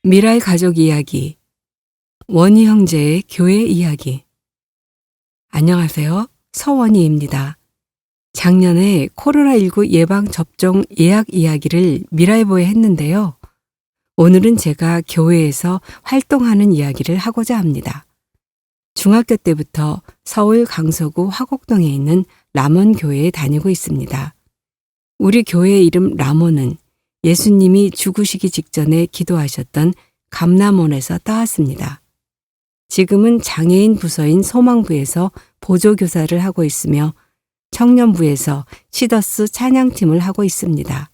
미라의 가족 이야기, 원희 형제의 교회 이야기. 안녕하세요. 서원희입니다. 작년에 코로나19 예방접종 예약 이야기를 미라에보에 했는데요. 오늘은 제가 교회에서 활동하는 이야기를 하고자 합니다. 중학교 때부터 서울 강서구 화곡동에 있는 람원교회에 다니고 있습니다. 우리 교회의 이름 람원은 예수님이 죽으시기 직전에 기도하셨던 감람원에서 따왔습니다. 지금은 장애인 부서인 소망부에서 보조교사를 하고 있으며 청년부에서 시더스 찬양팀을 하고 있습니다.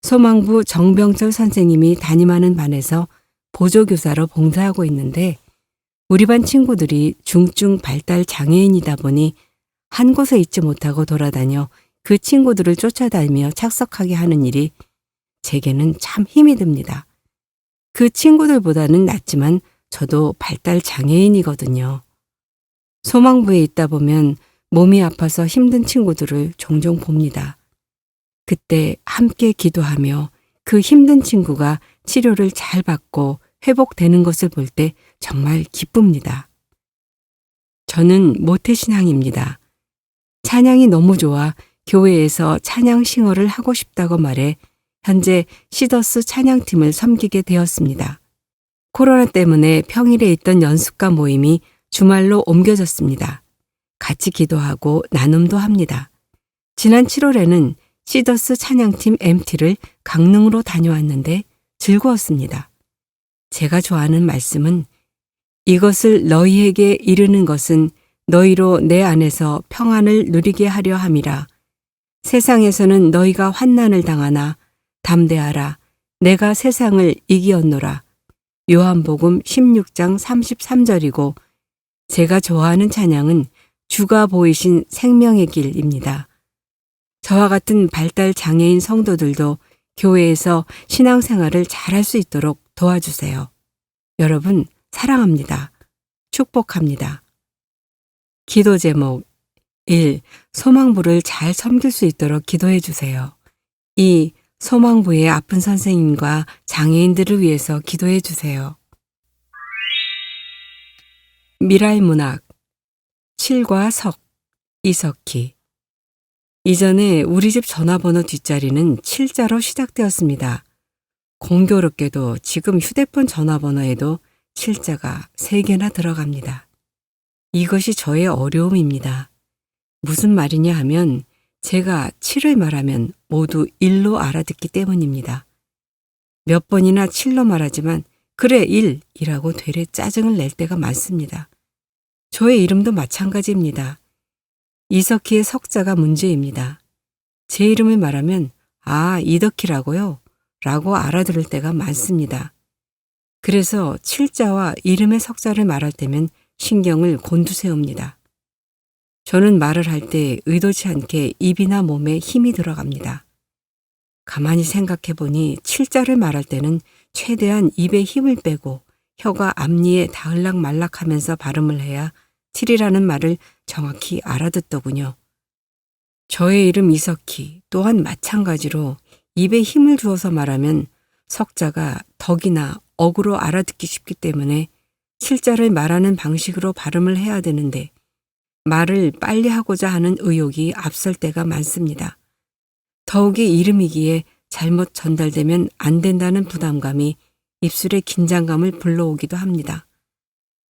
소망부 정병철 선생님이 담임하는 반에서 보조교사로 봉사하고 있는데 우리 반 친구들이 중증 발달 장애인이다 보니 한 곳에 있지 못하고 돌아다녀 그 친구들을 쫓아다니며 착석하게 하는 일이 제게는 참 힘이 듭니다. 그 친구들보다는 낫지만 저도 발달 장애인이거든요. 소망부에 있다 보면 몸이 아파서 힘든 친구들을 종종 봅니다. 그때 함께 기도하며 그 힘든 친구가 치료를 잘 받고 회복되는 것을 볼 때 정말 기쁩니다. 저는 모태신앙입니다. 찬양이 너무 좋아 교회에서 찬양 싱어를 하고 싶다고 말해 현재 시더스 찬양팀을 섬기게 되었습니다. 코로나 때문에 평일에 있던 연습가 모임이 주말로 옮겨졌습니다. 같이 기도하고 나눔도 합니다. 지난 7월에는 시더스 찬양팀 MT를 강릉으로 다녀왔는데 즐거웠습니다. 제가 좋아하는 말씀은 이것을 너희에게 이르는 것은 너희로 내 안에서 평안을 누리게 하려 함이라. 세상에서는 너희가 환난을 당하나 담대하라. 내가 세상을 이기었노라. 요한복음 16장 33절이고 제가 좋아하는 찬양은 주가 보이신 생명의 길입니다. 저와 같은 발달 장애인 성도들도 교회에서 신앙생활을 잘할 수 있도록 도와주세요. 여러분 사랑합니다. 축복합니다. 기도 제목 1. 소망부를 잘 섬길 수 있도록 기도해 주세요. 2. 소망부의 아픈 선생님과 장애인들을 위해서 기도해 주세요. 미라의 문학 7과 석 이석희. 이전에 우리 집 전화번호 뒷자리는 7자로 시작되었습니다. 공교롭게도 지금 휴대폰 전화번호에도 7자가 3개나 들어갑니다. 이것이 저의 어려움입니다. 무슨 말이냐 하면 제가 7을 말하면 모두 1로 알아듣기 때문입니다. 몇 번이나 7로 말하지만 그래 1이라고 되레 짜증을 낼 때가 많습니다. 저의 이름도 마찬가지입니다. 이석희의 석자가 문제입니다. 제 이름을 말하면 아 이덕희라고요? 라고 알아들을 때가 많습니다. 그래서 7자와 이름의 석자를 말할 때면 신경을 곤두세웁니다. 저는 말을 할 때 의도치 않게 입이나 몸에 힘이 들어갑니다. 가만히 생각해 보니 7자를 말할 때는 최대한 입에 힘을 빼고 혀가 앞니에 닿을락 말락하면서 발음을 해야 7이라는 말을 정확히 알아듣더군요. 저의 이름 이석희 또한 마찬가지로 입에 힘을 주어서 말하면 석자가 덕이나 억으로 알아듣기 쉽기 때문에 7자를 말하는 방식으로 발음을 해야 되는데 말을 빨리 하고자 하는 의욕이 앞설 때가 많습니다. 더욱이 이름이기에 잘못 전달되면 안 된다는 부담감이 입술에 긴장감을 불러오기도 합니다.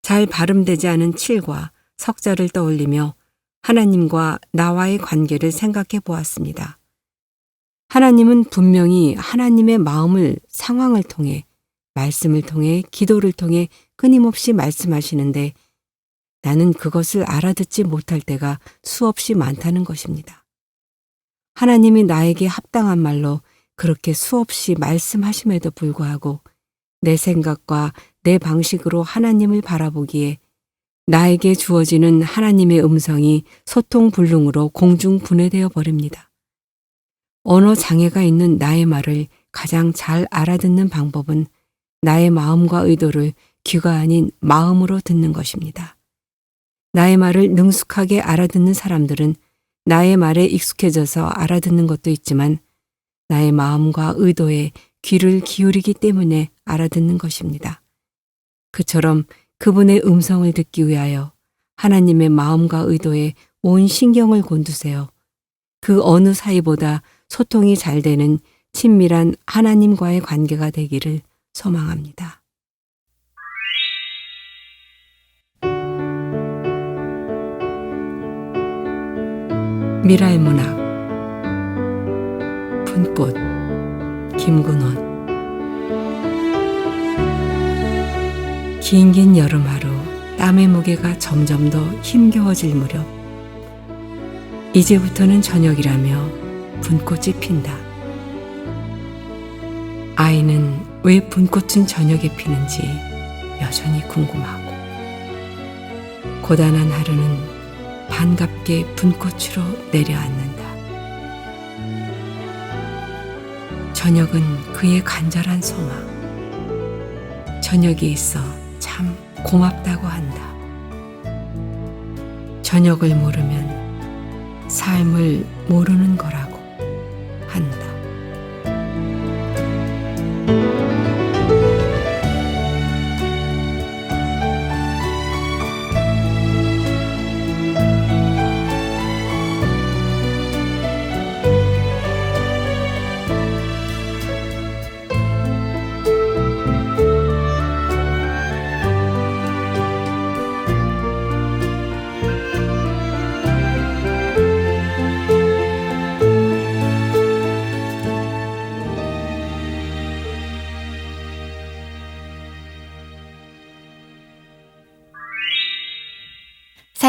잘 발음되지 않은 7과 석자를 떠올리며 하나님과 나와의 관계를 생각해 보았습니다. 하나님은 분명히 하나님의 마음을 상황을 통해, 말씀을 통해, 기도를 통해 끊임없이 말씀하시는데 나는 그것을 알아듣지 못할 때가 수없이 많다는 것입니다. 하나님이 나에게 합당한 말로 그렇게 수없이 말씀하심에도 불구하고 내 생각과 내 방식으로 하나님을 바라보기에 나에게 주어지는 하나님의 음성이 소통불능으로 공중분해되어 버립니다. 언어 장애가 있는 나의 말을 가장 잘 알아듣는 방법은 나의 마음과 의도를 귀가 아닌 마음으로 듣는 것입니다. 나의 말을 능숙하게 알아듣는 사람들은 나의 말에 익숙해져서 알아듣는 것도 있지만 나의 마음과 의도에 귀를 기울이기 때문에 알아듣는 것입니다. 그처럼 그분의 음성을 듣기 위하여 하나님의 마음과 의도에 온 신경을 곤두세요. 그 어느 사이보다 소통이 잘 되는 친밀한 하나님과의 관계가 되기를 소망합니다. 미랄문학 분꽃 김근원. 긴긴 여름 하루 땀의 무게가 점점 더 힘겨워질 무렵 이제부터는 저녁이라며 분꽃이 핀다. 아이는 왜 분꽃은 저녁에 피는지 여전히 궁금하고 고단한 하루는 반갑게 분꽃으로 내려앉는다. 저녁은 그의 간절한 소망. 저녁이 있어 참 고맙다고 한다. 저녁을 모르면 삶을 모르는 거라고 한다.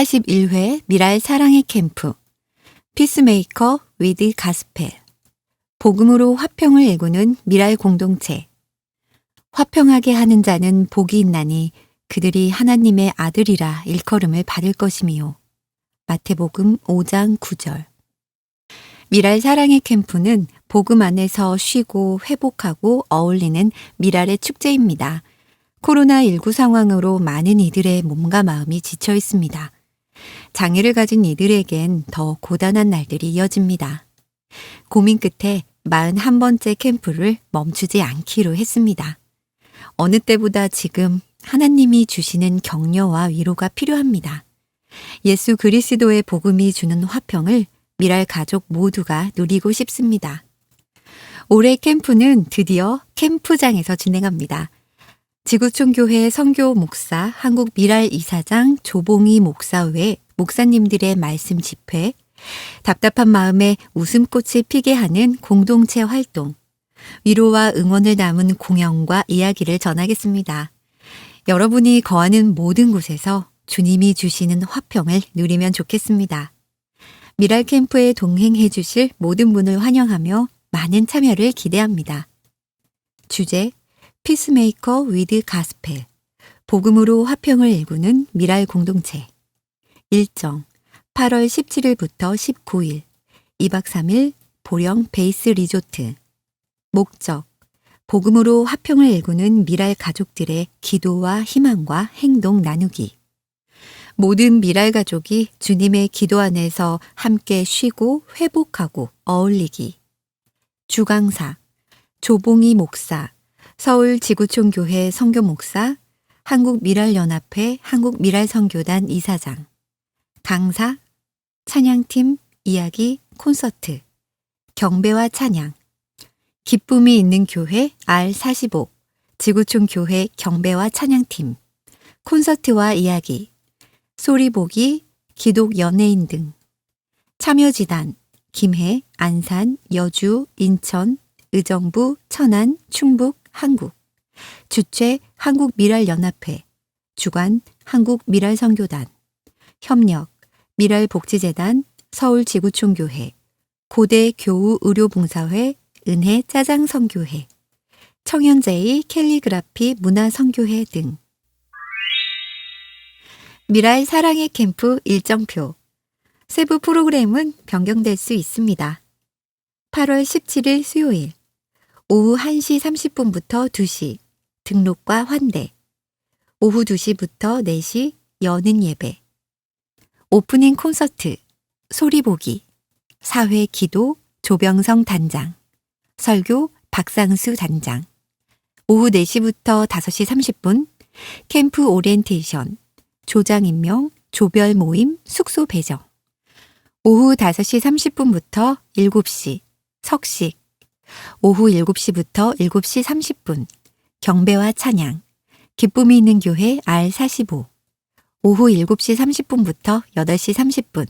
(41회) 미랄 사랑의 캠프 피스메이커 위드 가스펠 복음으로 화평을 일구는 미랄 공동체. 화평하게 하는 자는 복이 있나니 그들이 하나님의 아들이라 일컬음을 받을 것이미요. 마태복음 5장 9절. 미랄 사랑의 캠프는 복음 안에서 쉬고 회복하고 어울리는 미랄의 축제입니다. 코로나19 상황으로 많은 이들의 몸과 마음이 지쳐 있습니다. 장애를 가진 이들에겐 더 고단한 날들이 이어집니다. 고민 끝에 41번째 캠프를 멈추지 않기로 했습니다. 어느 때보다 지금 하나님이 주시는 격려와 위로가 필요합니다. 예수 그리스도의 복음이 주는 화평을 미랄 가족 모두가 누리고 싶습니다. 올해 캠프는 드디어 캠프장에서 진행합니다. 지구촌교회 선교 목사, 한국 미랄 이사장 조봉희 목사 외 목사님들의 말씀 집회, 답답한 마음에 웃음꽃을 피게 하는 공동체 활동, 위로와 응원을 담은 공연과 이야기를 전하겠습니다. 여러분이 거하는 모든 곳에서 주님이 주시는 화평을 누리면 좋겠습니다. 미랄 캠프에 동행해 주실 모든 분을 환영하며 많은 참여를 기대합니다. 주제 피스메이커 위드 가스펠 복음으로 화평을 일구는 미랄 공동체. 일정 8월 17일부터 19일 2박 3일 보령 베이스 리조트. 목적 복음으로 화평을 일구는 미랄 가족들의 기도와 희망과 행동 나누기. 모든 미랄 가족이 주님의 기도 안에서 함께 쉬고 회복하고 어울리기. 주강사 조봉희 목사, 서울 지구촌교회 선교 목사, 한국미랄연합회 한국미랄선교단 이사장. 강사, 찬양팀, 이야기, 콘서트, 경배와 찬양. 기쁨이 있는 교회 R45, 지구촌교회 경배와 찬양팀, 콘서트와 이야기, 소리보기, 기독 연예인 등. 참여지단, 김해, 안산, 여주, 인천, 의정부, 천안, 충북, 한국. 주최 한국미랄연합회, 주관 한국미랄선교단. 협력 미랄복지재단, 서울지구촌교회, 고대교우의료봉사회, 은혜짜장선교회, 청년제이 캘리그라피 문화선교회 등. 미랄 사랑의 캠프 일정표. 세부 프로그램은 변경될 수 있습니다. 8월 17일 수요일 오후 1시 30분부터 2시 등록과 환대. 오후 2시부터 4시 여는 예배. 오프닝 콘서트 소리보기. 사회 기도 조병성 단장. 설교 박상수 단장. 오후 4시부터 5시 30분 캠프 오리엔테이션, 조장 임명, 조별 모임, 숙소 배정. 오후 5시 30분부터 7시 석식. 오후 7시부터 7시 30분 경배와 찬양, 기쁨이 있는 교회 R45. 오후 7시 30분부터 8시 30분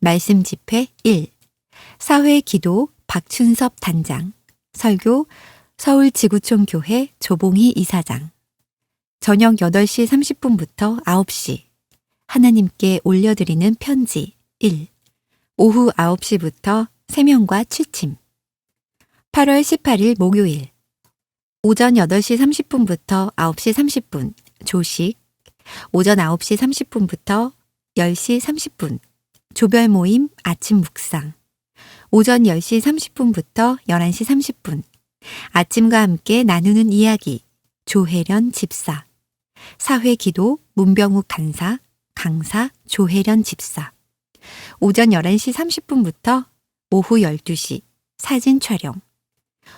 말씀 집회 1. 사회 기도 박춘섭 단장, 설교 서울지구촌 교회 조봉희 이사장. 저녁 8시 30분부터 9시 하나님께 올려드리는 편지 1. 오후 9시부터 세명과 취침. 8월 18일 목요일 오전 8시 30분부터 9시 30분 조식. 오전 9시 30분부터 10시 30분 조별 모임 아침 묵상. 오전 10시 30분부터 11시 30분 아침과 함께 나누는 이야기 조혜련 집사. 사회 기도 문병욱 간사, 강사 조혜련 집사. 오전 11시 30분부터 오후 12시 사진 촬영.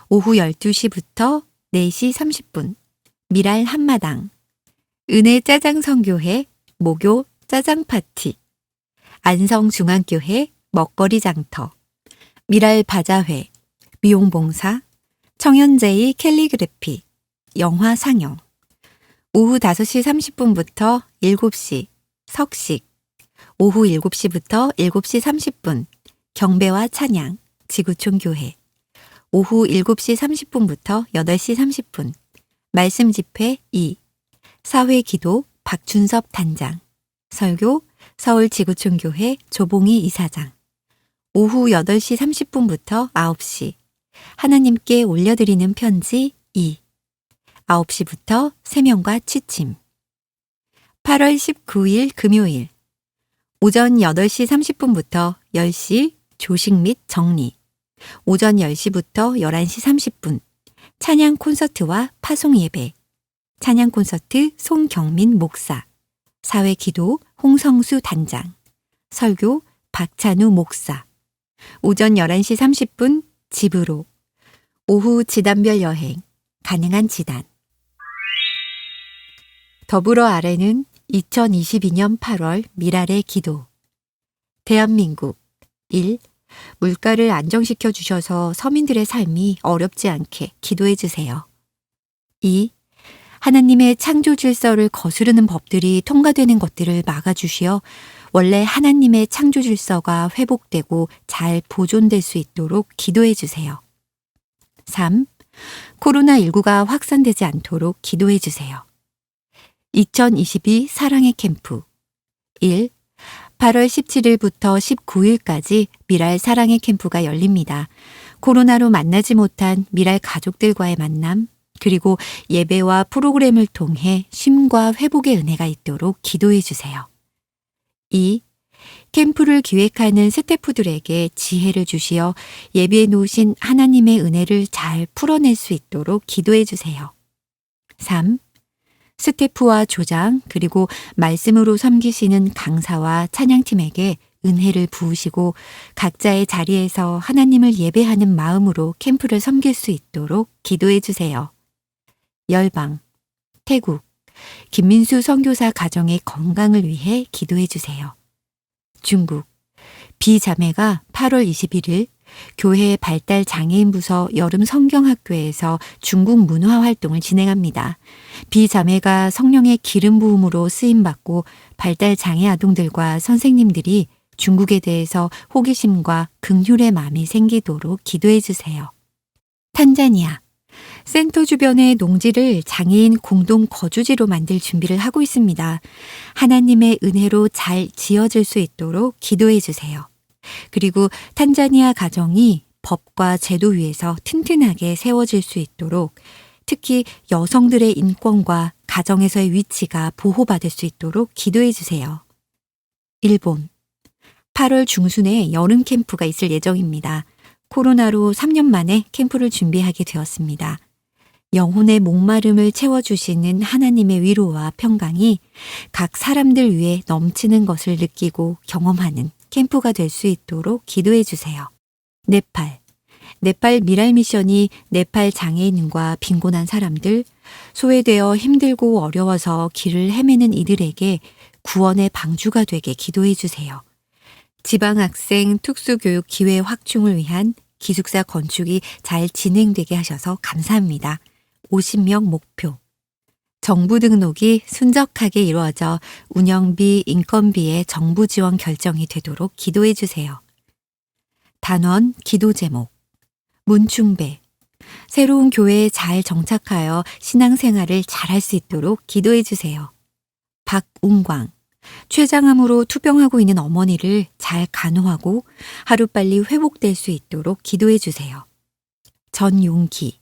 오후 12시부터 4시 30분 미랄 한마당. 은혜 짜장성교회 목요 짜장 파티. 안성중앙교회 먹거리 장터. 미랄 바자회 미용봉사. 청년제이 캘리그래피 영화 상영. 오후 5시 30분부터 7시 석식. 오후 7시부터 7시 30분 경배와 찬양 지구촌 교회. 오후 7시 30분부터 8시 30분 말씀 집회 2. 사회 기도 박춘섭 단장, 설교 서울지구촌 교회 조봉희 이사장. 오후 8시 30분부터 9시 하나님께 올려드리는 편지 2. 9시부터 세명과 취침. 8월 19일 금요일 오전 8시 30분부터 10시 조식 및 정리. 오전 10시부터 11시 30분 찬양 콘서트와 파송 예배. 찬양 콘서트 송경민 목사. 사회 기도 홍성수 단장. 설교 박찬우 목사. 오전 11시 30분 집으로. 오후 지단별 여행 가능한 지단. 더불어 아래는 2022년 8월 미랄의 기도. 대한민국 1. 물가를 안정시켜 주셔서 서민들의 삶이 어렵지 않게 기도해 주세요. 2. 하나님의 창조 질서를 거스르는 법들이 통과되는 것들을 막아주시어 원래 하나님의 창조 질서가 회복되고 잘 보존될 수 있도록 기도해 주세요. 3. 코로나19가 확산되지 않도록 기도해 주세요. 2022 사랑의 캠프 1. 8월 17일부터 19일까지 미랄 사랑의 캠프가 열립니다. 코로나로 만나지 못한 미랄 가족들과의 만남, 그리고 예배와 프로그램을 통해 쉼과 회복의 은혜가 있도록 기도해 주세요. 2. 캠프를 기획하는 스태프들에게 지혜를 주시어 예비해 놓으신 하나님의 은혜를 잘 풀어낼 수 있도록 기도해 주세요. 3. 스태프와 조장 그리고 말씀으로 섬기시는 강사와 찬양팀에게 은혜를 부으시고 각자의 자리에서 하나님을 예배하는 마음으로 캠프를 섬길 수 있도록 기도해 주세요. 열방, 태국, 김민수 선교사 가정의 건강을 위해 기도해 주세요. 중국, 비자매가 8월 21일 교회 발달 장애인 부서 여름 성경학교에서 중국 문화 활동을 진행합니다. 비자매가 성령의 기름 부음으로 쓰임받고 발달 장애 아동들과 선생님들이 중국에 대해서 호기심과 긍휼의 마음이 생기도록 기도해 주세요. 탄자니아, 센터 주변의 농지를 장애인 공동 거주지로 만들 준비를 하고 있습니다. 하나님의 은혜로 잘 지어질 수 있도록 기도해 주세요. 그리고 탄자니아 가정이 법과 제도 위에서 튼튼하게 세워질 수 있도록 특히 여성들의 인권과 가정에서의 위치가 보호받을 수 있도록 기도해 주세요. 일본, 8월 중순에 여름 캠프가 있을 예정입니다. 코로나로 3년 만에 캠프를 준비하게 되었습니다. 영혼의 목마름을 채워주시는 하나님의 위로와 평강이 각 사람들 위해 넘치는 것을 느끼고 경험하는 캠프가 될 수 있도록 기도해 주세요. 네팔, 네팔 미랄 미션이 네팔 장애인과 빈곤한 사람들, 소외되어 힘들고 어려워서 길을 헤매는 이들에게 구원의 방주가 되게 기도해 주세요. 지방학생 특수교육 기회 확충을 위한 기숙사 건축이 잘 진행되게 하셔서 감사합니다. 50명 목표. 정부 등록이 순적하게 이루어져 운영비, 인건비의 정부 지원 결정이 되도록 기도해 주세요. 단원 기도 제목. 문충배. 새로운 교회에 잘 정착하여 신앙생활을 잘할 수 있도록 기도해 주세요. 박운광. 췌장암으로 투병하고 있는 어머니를 잘 간호하고 하루빨리 회복될 수 있도록 기도해 주세요. 전용기.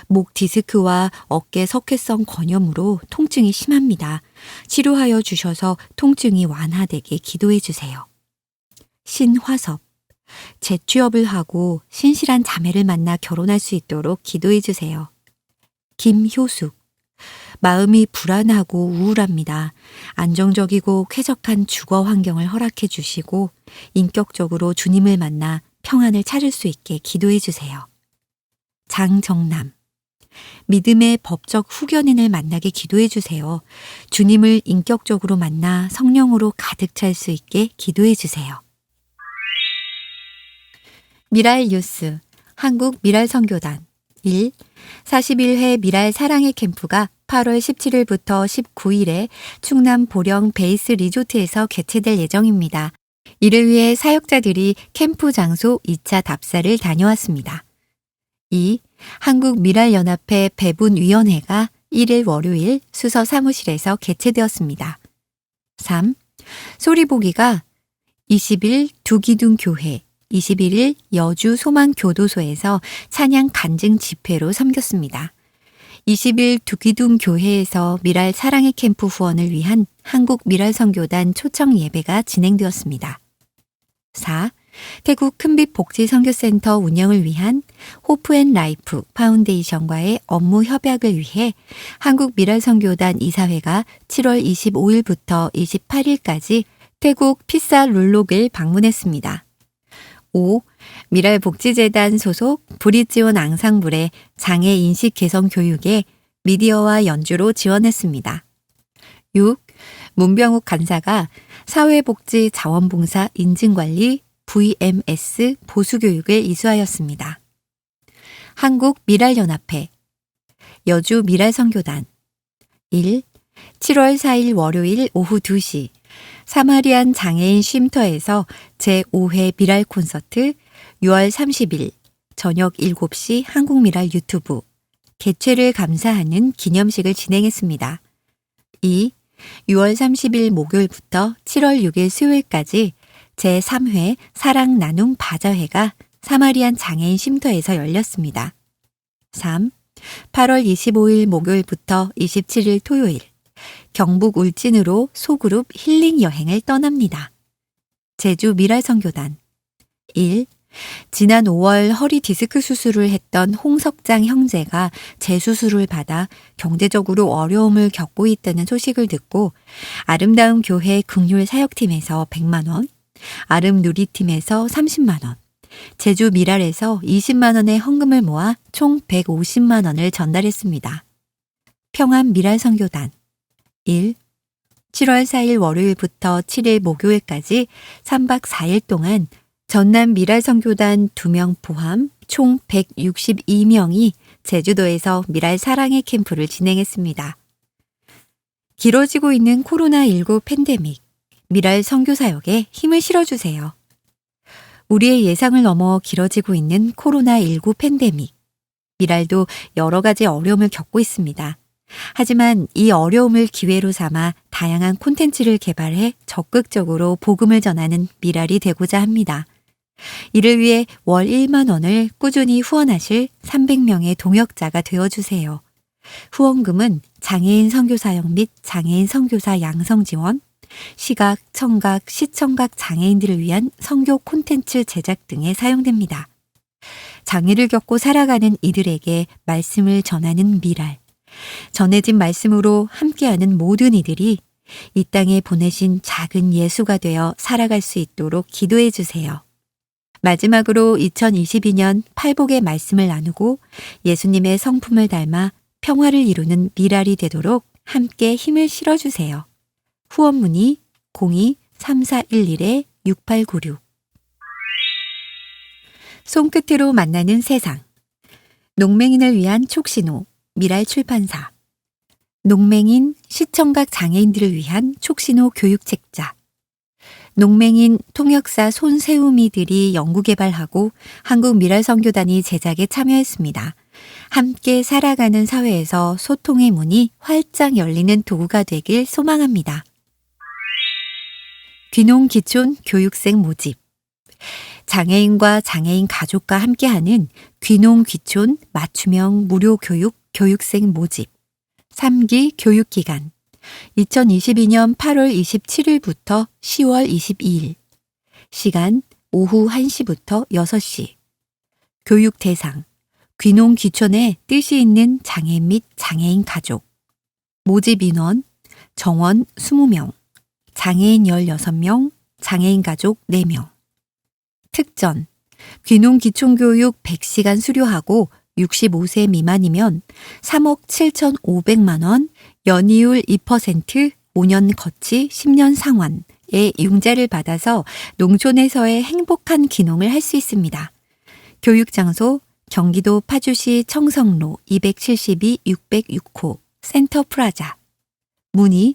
목 디스크와 어깨 석회성 건염으로 통증이 심합니다. 치료하여 주셔서 통증이 완화되게 기도해 주세요. 신화섭. 재취업을 하고 신실한 자매를 만나 결혼할 수 있도록 기도해 주세요. 김효숙. 마음이 불안하고 우울합니다. 안정적이고 쾌적한 주거 환경을 허락해 주시고 인격적으로 주님을 만나 평안을 찾을 수 있게 기도해 주세요. 장정남. 믿음의 법적 후견인을 만나게 기도해 주세요. 주님을 인격적으로 만나 성령으로 가득 찰 수 있게 기도해 주세요. 미랄 뉴스, 한국 미랄 선교단 1. 41회 미랄 사랑의 캠프가 8월 17일부터 19일에 충남 보령 베이스 리조트에서 개최될 예정입니다. 이를 위해 사역자들이 캠프 장소 2차 답사를 다녀왔습니다. 2. 한국미랄연합회 배분위원회가 1일 월요일 수서 사무실에서 개최되었습니다. 3. 소리보기가 20일 두기둥교회, 21일 여주 소망교도소에서 찬양 간증 집회로 섬겼습니다. 20일 두기둥교회에서 미랄 사랑의 캠프 후원을 위한 한국 미랄 선교단 초청 예배가 진행되었습니다. 4. 태국 큰빛 복지선교센터 운영을 위한 호프앤라이프 파운데이션과의 업무 협약을 위해 한국 미랄 선교단 이사회가 7월 25일부터 28일까지 태국 피사 룰록을 방문했습니다. 5. 미랄 복지재단 소속 브릿지온 앙상블의 장애 인식 개선 교육에 미디어와 연주로 지원했습니다. 6. 문병욱 간사가 사회복지 자원봉사 인증관리 VMS 보수교육을 이수하였습니다. 한국 미랄연합회 여주 미랄선교단 1. 7월 4일 월요일 오후 2시 사마리안 장애인 쉼터에서 제5회 미랄 콘서트 6월 30일 저녁 7시 한국미랄 유튜브 개최를 감사하는 기념식을 진행했습니다. 2. 6월 30일 목요일부터 7월 6일 수요일까지 제3회 사랑 나눔 바자회가 사마리안 장애인 쉼터에서 열렸습니다. 3. 8월 25일 목요일부터 27일 토요일 경북 울진으로 소그룹 힐링 여행을 떠납니다. 제주 미랄선교단 1. 지난 5월 허리 디스크 수술을 했던 홍석장 형제가 재수술을 받아 경제적으로 어려움을 겪고 있다는 소식을 듣고 아름다운 교회 긍휼 사역팀에서 100만 원, 아름 누리팀에서 30만 원, 제주 미랄에서 20만 원의 헌금을 모아 총 150만 원을 전달했습니다. 평안 미랄선교단 1. 7월 4일 월요일부터 7일 목요일까지 3박 4일 동안 전남 미랄선교단 2명 포함 총 162명이 제주도에서 미랄 사랑의 캠프를 진행했습니다. 길어지고 있는 코로나19 팬데믹, 미랄 선교사역에 힘을 실어주세요. 우리의 예상을 넘어 길어지고 있는 코로나19 팬데믹, 미랄도 여러 가지 어려움을 겪고 있습니다. 하지만 이 어려움을 기회로 삼아 다양한 콘텐츠를 개발해 적극적으로 복음을 전하는 미랄이 되고자 합니다. 이를 위해 월 1만 원을 꾸준히 후원하실 300명의 동역자가 되어주세요. 후원금은 장애인 선교사역 및 장애인 선교사 양성 지원, 시각, 청각, 시청각 장애인들을 위한 선교 콘텐츠 제작 등에 사용됩니다. 장애를 겪고 살아가는 이들에게 말씀을 전하는 미랄. 전해진 말씀으로 함께하는 모든 이들이 이 땅에 보내신 작은 예수가 되어 살아갈 수 있도록 기도해 주세요. 마지막으로 2022년 팔복의 말씀을 나누고 예수님의 성품을 닮아 평화를 이루는 미랄이 되도록 함께 힘을 실어주세요. 후원 문의 02-3411-6896 손끝으로 만나는 세상 농맹인을 위한 촉신호 미랄 출판사 농맹인 시청각 장애인들을 위한 촉신호 교육책자 농맹인 통역사 손세우미들이 연구개발하고 한국미랄선교단이 제작에 참여했습니다. 함께 살아가는 사회에서 소통의 문이 활짝 열리는 도구가 되길 소망합니다. 귀농귀촌 교육생 모집 장애인과 장애인 가족과 함께하는 귀농귀촌 맞춤형 무료 교육생 모집 3기 교육기간 2022년 8월 27일부터 10월 22일 시간 오후 1시부터 6시 교육 대상 귀농귀촌에 뜻이 있는 장애인 및 장애인 가족 모집 인원 정원 20명 장애인 16명 장애인 가족 4명 특전 귀농귀촌교육 100시간 수료하고 65세 미만이면 3억 7,500만 원 연이율 2% 5년 거치 10년 상환의 융자를 받아서 농촌에서의 행복한 귀농을 할 수 있습니다. 교육장소 경기도 파주시 청성로 272-606호 센터프라자 문의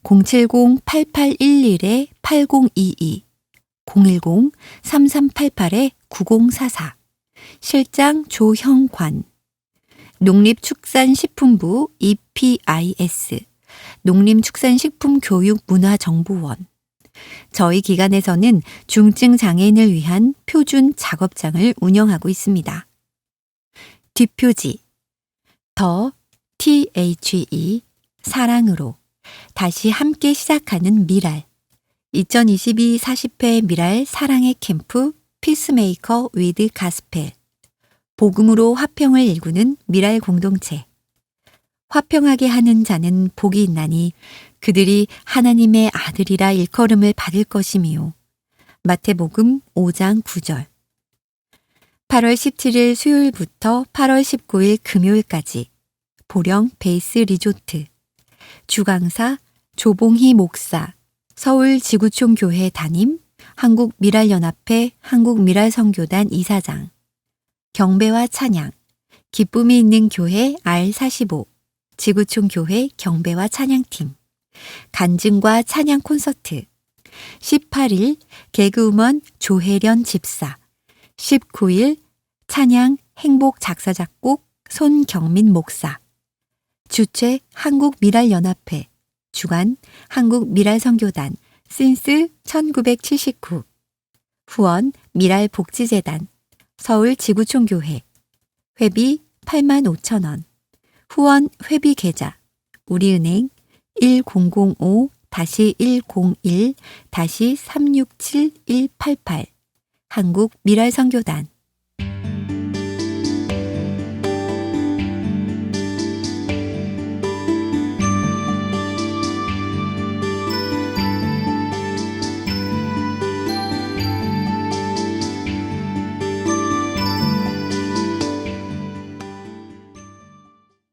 070-8811-8022 010-3388-9044 실장 조형관 농립축산식품부 EPIS 농림축산식품교육문화정보원 저희 기관에서는 중증 장애인을 위한 표준 작업장을 운영하고 있습니다. 뒷표지 더 THE 사랑으로 다시 함께 시작하는 미랄 2022 40회 미랄 사랑의 캠프 피스메이커 위드 가스펠 복음으로 화평을 일구는 미랄 공동체 화평하게 하는 자는 복이 있나니 그들이 하나님의 아들이라 일컬음을 받을 것이미요. 마태복음 5장 9절 8월 17일 수요일부터 8월 19일 금요일까지 보령 베이스 리조트 주강사 조봉희 목사 서울지구촌교회 담임 한국미랄연합회 한국미랄선교단 이사장 경배와 찬양 기쁨이 있는 교회 R45 지구촌교회 경배와 찬양팀 간증과 찬양 콘서트 18일 개그우먼 조혜련 집사 19일 찬양 행복 작사 작곡 손경민 목사 주최 한국미랄연합회 주관 한국미랄선교단 신스 1979 후원 미랄복지재단 서울지구촌교회 회비 85,000원 후원 회비계좌 우리은행 1005-101-367-188 한국미랄선교단